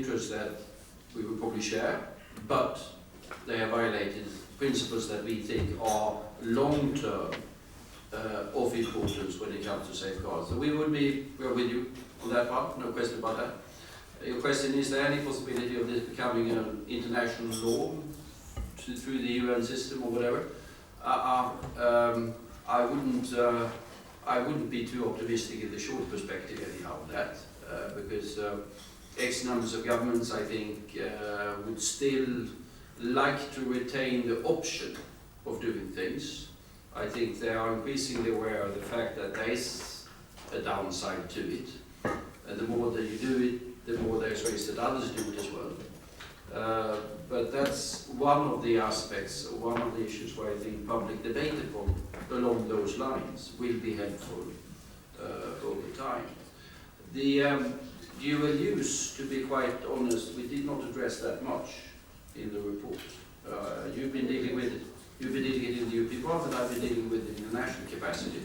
interests that we would probably share, but they have violated principles that we think are long-term of importance when it comes to safeguards. So we are with you on that one, no question about that. Your question, is there any possibility of this becoming an international law through the UN system or whatever? I wouldn't be too optimistic in the short perspective anyhow on that, because X numbers of governments, I think, would still like to retain the option of doing things. I think they are increasingly aware of the fact that there is a downside to it. And the more that you do it, the more there is ways that others do it as well. But that's one of the aspects, one of the issues where I think public debate along those lines will be helpful over time. The dual use, to be quite honest, we did not address that much in the report. You've been dealing with it. You've been dealing it in the European Parliament, I've been dealing with it in the national capacity.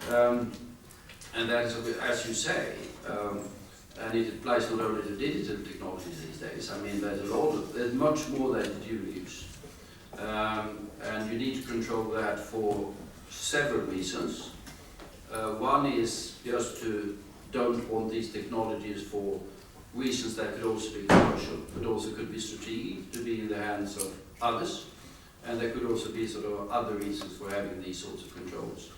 And that is, as you say, and it applies not only to digital technologies these days. I mean, there's much more than dual use. And you need to control that for several reasons. One is just to don't want these technologies for reasons that could also be commercial, but also could be strategic, to be in the hands of others. And there could also be sort of other reasons for having these sorts of controls.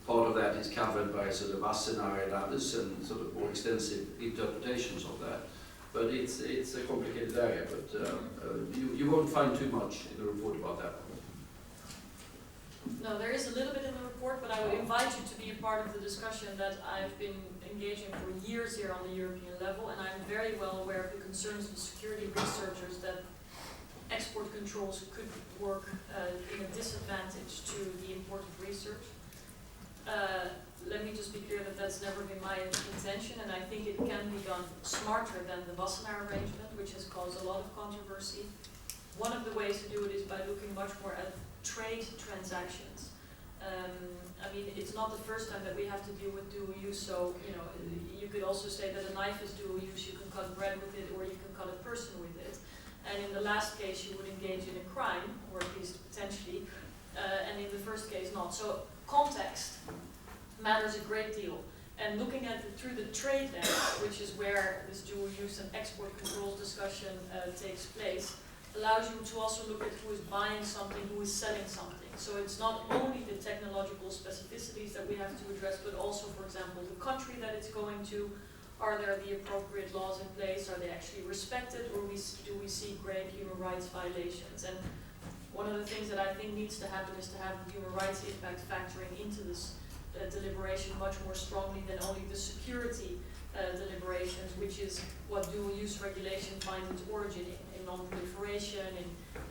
Part of that is covered by sort of Wassenaar and others, and sort of more extensive interpretations of that. But it's a complicated area, but you won't find too much in the report about that. No, there is a little bit in the report, but I would invite you to be a part of the discussion that I've been engaging for years here on the European level, and I'm very well aware of the concerns of security researchers that export controls could work in a disadvantage to the imported research. Let me just be clear that that's never been my intention, and I think it can be done smarter than the Wassenaar arrangement, which has caused a lot of controversy. One of the ways to do it is by looking much more at trade transactions. I mean, it's not the first time that we have to deal with dual use, so you could also say that a knife is dual use, you can cut bread with it, or you can cut a person with it. And in the last case, you would engage in a crime, or at least potentially, and in the first case, not. So context matters a great deal. And looking at it through the trade lens, which is where this dual use and export controls discussion takes place, allows you to also look at who is buying something, who is selling something. So it's not only the technological specificities that we have to address, but also, for example, the country that it's going to. Are there the appropriate laws in place? Are they actually respected, or do we see grave human rights violations? And one of the things that I think needs to happen is to have the human rights impact factoring into this deliberation much more strongly than only the security deliberations, which is what dual use regulation finds its origin in non-proliferation,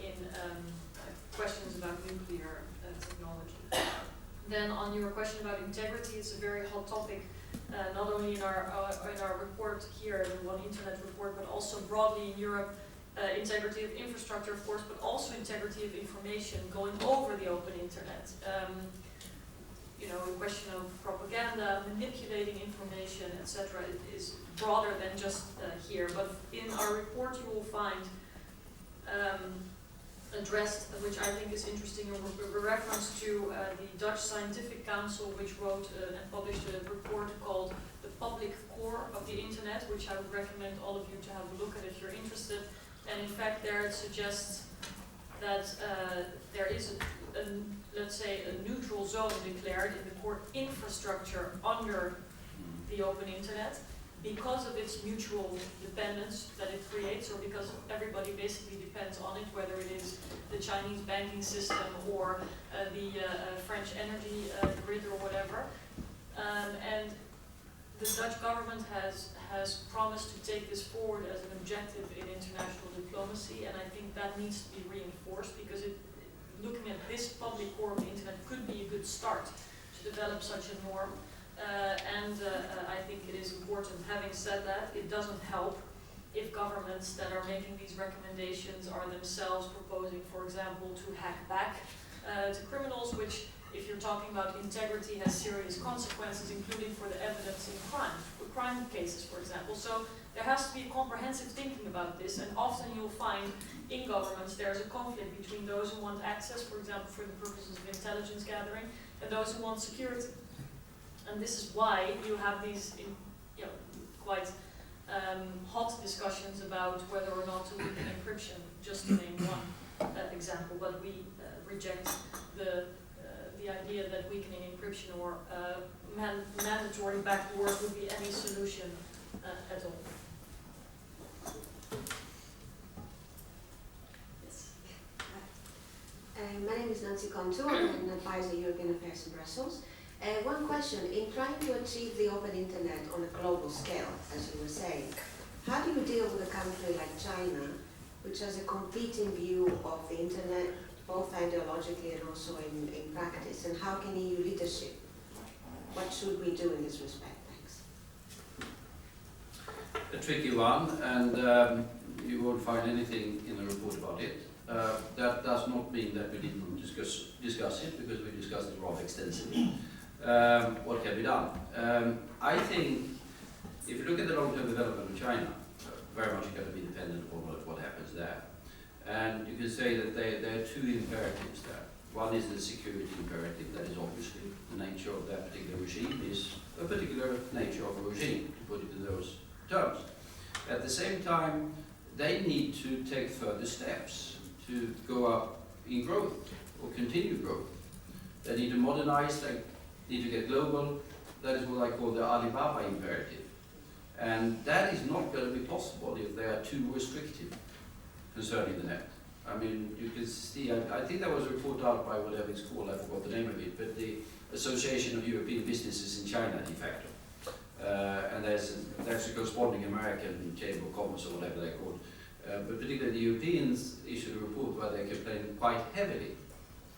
in questions about nuclear technology. Then on your question about integrity, it's a very hot topic. Not only in our report here, the One Internet report, but also broadly in Europe, integrity of infrastructure, of course, but also integrity of information going over the open internet. The question of propaganda, manipulating information, etc., is broader than just here. But in our report, you will find addressed, which I think is interesting, a reference to the Dutch Scientific Council, which wrote and published a report called The Public Core of the Internet, which I would recommend all of you to have a look at if you're interested. And in fact, there it suggests that there is let's say, a neutral zone declared in the core infrastructure under the open internet, because of its mutual dependence that it creates, or because everybody basically depends on it, whether it is the Chinese banking system or the French energy grid or whatever. And the Dutch government has promised to take this forward as an objective in international diplomacy, and I think that needs to be reinforced, because looking at this public core of the internet could be a good start to develop such a norm. I think it is important. Having said that, it doesn't help if governments that are making these recommendations are themselves proposing, for example, to hack back to criminals, which if you're talking about integrity, has serious consequences, including for the evidence in crime cases, for example. So there has to be comprehensive thinking about this, and often you'll find in governments there's a conflict between those who want access, for example, for the purposes of intelligence gathering, and those who want security. And this is why you have these quite hot discussions about whether or not to weaken encryption, just to name one example. But we reject the idea that weakening encryption or mandatory backdoors would be any solution at all. Yes. My name is Nancy Contour. I'm an advisor European Affairs in Brussels. One question, in trying to achieve the open internet on a global scale, as you were saying, how do you deal with a country like China, which has a competing view of the internet, both ideologically and also in practice, and how can EU leadership, what should we do in this respect? Thanks. A tricky one, and you won't find anything in the report about it. That does not mean that we didn't discuss it, because we discussed it rather extensively. What can be done? I think if you look at the long-term development of China, very much going to be dependent on what happens there. And you can say that there are two imperatives there. One is the security imperative, that is obviously the nature of that particular regime is a particular nature of a regime, to put it in those terms. At the same time, they need to take further steps to go up in growth or continue growth. They need to modernize, they need to get global. That is what I call the Alibaba imperative. And that is not going to be possible if they are too restrictive concerning the net. I mean, you can see, I think there was a report out by whatever it's called, I forgot the name of it, but the Association of European Businesses in China, de facto. And there's a corresponding American Chamber of Commerce or whatever they're called. But particularly the Europeans issued a report where they complained quite heavily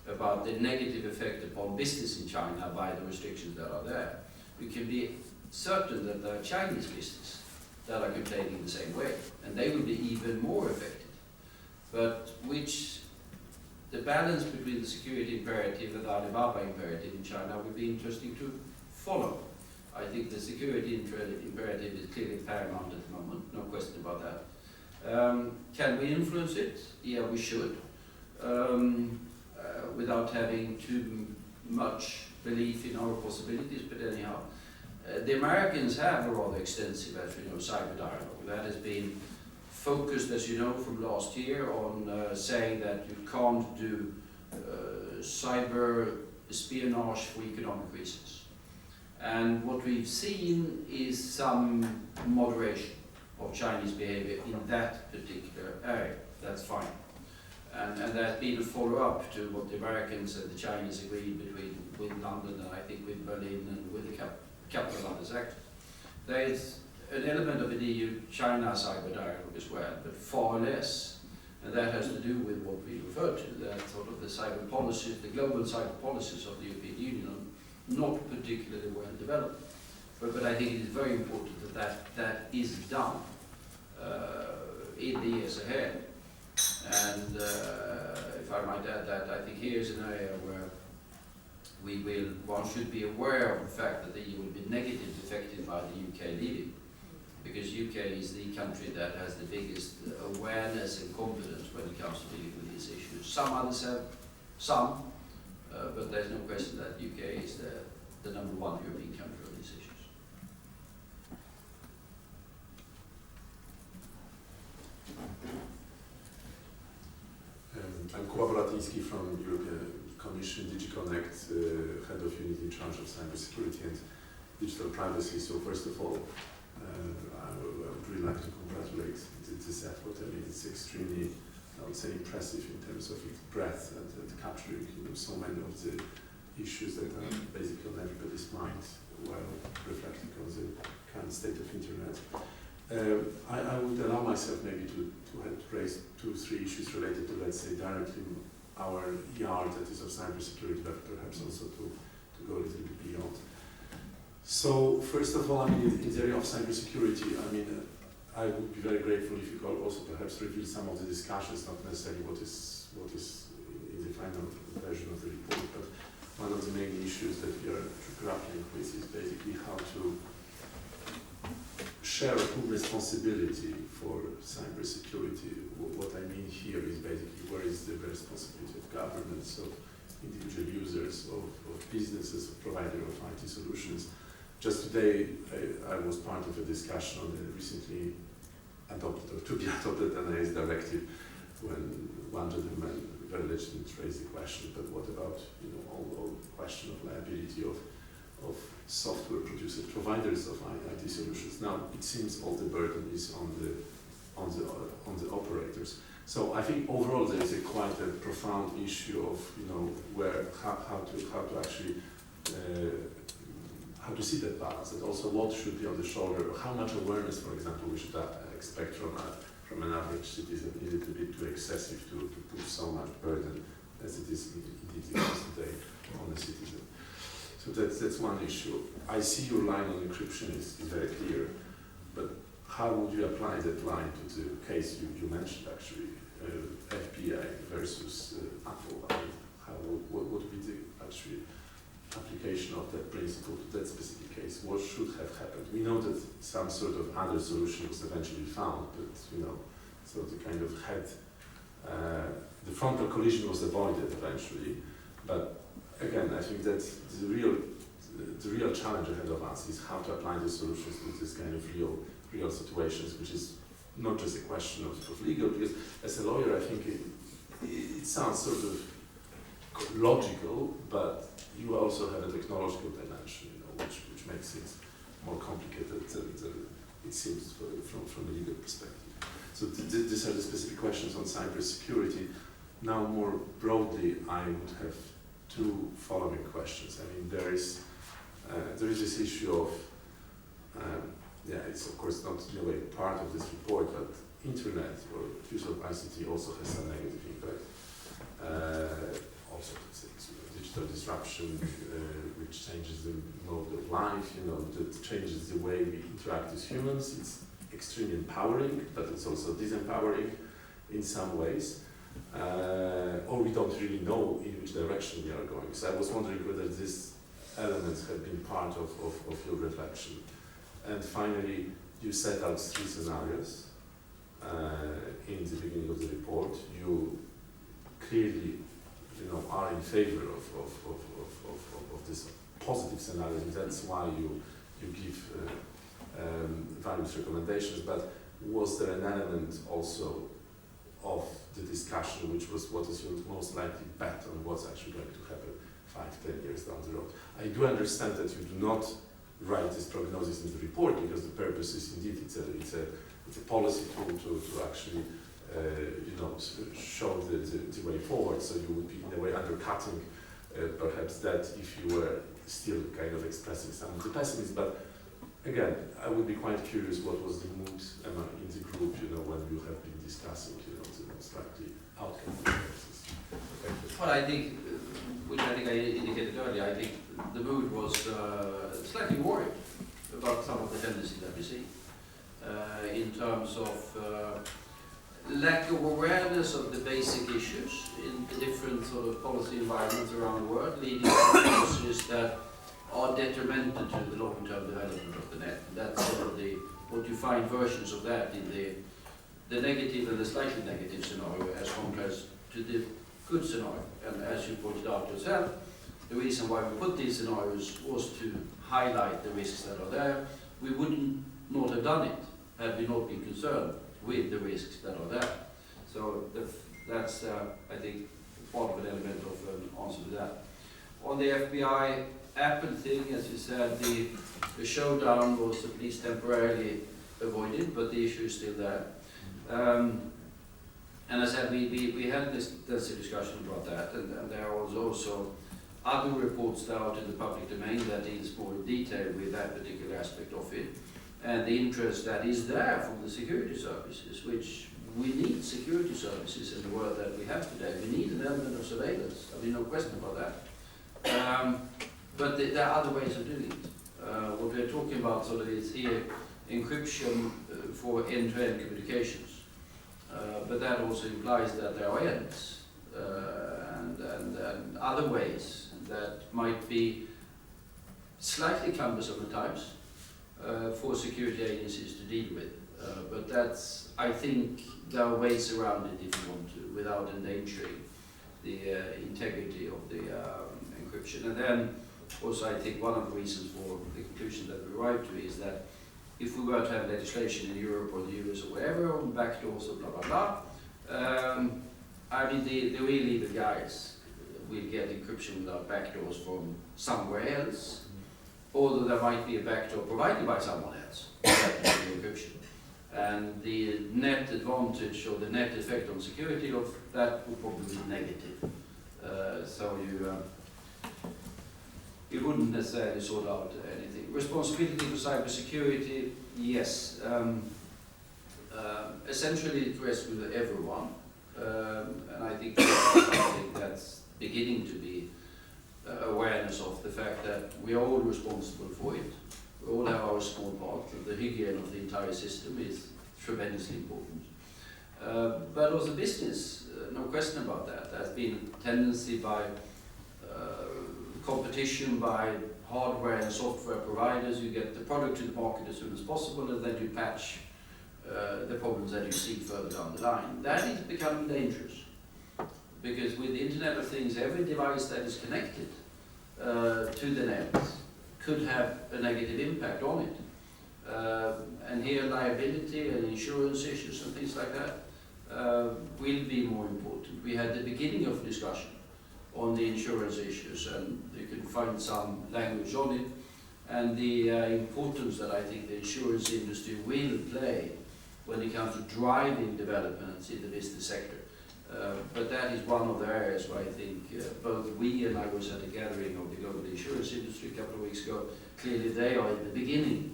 about the negative effect upon business in China by the restrictions that are there. We can be certain that there are Chinese business that are complaining in the same way, and they will be even more affected. But the balance between the security imperative and the Alibaba imperative in China will be interesting to follow. I think the security imperative is clearly paramount at the moment, no question about that. Can we influence it? Yeah, we should. Without having too much belief in our possibilities, but anyhow. The Americans have a rather extensive, as we know, cyber dialogue. That has been focused, as you know, from last year on saying that you can't do cyber espionage for economic reasons. And what we've seen is some moderation of Chinese behavior in that particular area. That's fine. And there's been a follow-up to what the Americans and the Chinese agreed with London and I think with Berlin and with a couple of others actors. There is an element of an EU-China cyber dialogue as well, but far less. And that has to do with what we referred to, that sort of the cyber policies, the global cyber policies of the European Union are not particularly well developed. But I think it is very important that is done in the years ahead. And if I might add that, I think here's an area where one should be aware of the fact that the EU will be negatively affected by the UK leaving, because UK is the country that has the biggest awareness and competence when it comes to dealing with these issues. Some others have some, but there's no question that UK is the number one European country on these issues. I'm Kuba Boratiński from European Commission, DigiConnect, head of unit in charge of cybersecurity and digital privacy. So first of all, I would really like to congratulate this effort. I mean, it's extremely, I would say, impressive in terms of its breadth and capturing so many of the issues that are basically on everybody's mind while reflecting on the current state of internet. I would allow myself maybe to raise 2 or 3 issues related to, let's say, directly our yard, that is of cybersecurity, but perhaps also to go a little bit beyond. So, first of all, I mean, in the area of cybersecurity, I mean, I would be very grateful if you could also perhaps reveal some of the discussions, not necessarily what is in the final version of the report, but one of the main issues that we are grappling with is basically how to share full responsibility for cybersecurity. What I mean here is basically where is the responsibility of governments, of individual users, of businesses, of providers of IT solutions. Just today, I was part of a discussion on the recently adopted or to be adopted NIS directive, when one gentleman very legitimately raised the question, but what about all the question of liability of software producers, providers of IT solutions? Now it seems all the burden is on the operators. So I think overall there is quite a profound issue of how to actually how to see that balance, and also what should be on the shoulder, or how much awareness, for example, we should expect from an average citizen. Is it a bit too excessive to put so much burden as it is indeed today on the citizen? So that's one issue. I see your line on encryption is very clear, but how would you apply that line to the case you mentioned actually, FBI versus Apple? What would be the actually application of that principle to that specific case? What should have happened? We know that some sort of other solution was eventually found, but so the kind of the frontal collision was avoided eventually. But again, I think that the real challenge ahead of us is how to apply the solutions to this kind of real situations, which is not just a question of legal, because as a lawyer, I think it sounds sort of logical, but you also have a technological dimension, which makes it more complicated than it seems from a legal perspective. So these are the specific questions on cybersecurity. Now, more broadly, I would have two following questions. I mean, there is this issue of it's of course not in a way part of this report, but internet or use of ICT also has some negative impact. Also, digital disruption, which changes the mode of life, that changes the way we interact as humans. It's extremely empowering, but it's also disempowering in some ways. Or we don't really know in which direction we are going. So I was wondering whether these elements have been part of your reflection. And finally, you set out 3 scenarios in the beginning of the report. You clearly are in favor of this positive scenario, and that's why you give various recommendations. But was there an element also of the discussion which was what is your most likely bet on what's actually going to happen 5-10 years down the road? I do understand that you do not write this prognosis in the report, because the purpose is indeed it's a policy tool to actually show the way forward. So you would be in a way undercutting perhaps that if you were still kind of expressing some of the pessimism. But again, I would be quite curious what was the mood in the group, when you have been discussing, the most likely outcome of the process. Well, I think, which I think I indicated earlier, I think the mood was slightly worried about some of the tendencies that we see in terms of lack of awareness of the basic issues in the different sort of policy environments around the world, leading to policies that are detrimental to the long-term development of the net. That's sort of what you find versions of that in the negative and the slightly negative scenario as compared to the good scenario. And as you pointed out yourself, the reason why we put these scenarios was to highlight the risks that are there. We wouldn't not have done it had we not been concerned with the risks that are there. So that's, I think, part of an element of an answer to that. On the FBI Apple thing, as you said, the showdown was at least temporarily avoided, but the issue is still there. And as I said, we had this discussion about that, and there was also other reports out in the public domain that deals more in detail with that particular aspect of it, and the interest that is there from the security services, which we need security services in the world that we have today. We need an element of surveillance, I mean, no question about that. But there are other ways of doing it. What we're talking about sort of is here encryption for end-to-end communications. But that also implies that there are ends and other ways that might be slightly cumbersome at times for security agencies to deal with. But that's, I think, there are ways around it if you want to, without endangering the integrity of the encryption. And then also I think one of the reasons for the conclusion that we arrived to is that if we were to have legislation in Europe or the US or wherever on backdoors or blah blah blah, I mean the real evil guys will get encryption without backdoors from somewhere else, although there might be a backdoor provided by someone else that can do encryption. And the net advantage or the net effect on security of that would probably be negative. So you wouldn't necessarily sort out anything. Responsibility for cybersecurity, yes. Essentially it rests with everyone. And I think that's something that's beginning to be awareness of the fact that we are all responsible for it. We all have our small part, and the hygiene of the entire system is tremendously important. But also business, no question about that. There's been a tendency by competition by hardware and software providers. You get the product to the market as soon as possible, and then you patch the problems that you see further down the line. That is becoming dangerous, because with the Internet of Things, every device that is connected to the net could have a negative impact on it. And here liability and insurance issues and things like that will be more important. We had the beginning of discussion on the insurance issues, and you can find some language on it, and the importance that I think the insurance industry will play when it comes to driving developments in the business sector. But that is one of the areas where I think both we and I was at a gathering of the global insurance industry a couple of weeks ago. Clearly they are in the beginning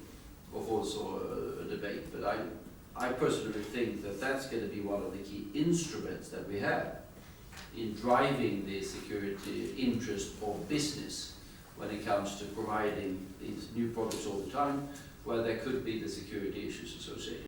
of also a debate, but I personally think that that's going to be one of the key instruments that we have in driving the security interest of business when it comes to providing these new products all the time, where there could be the security issues associated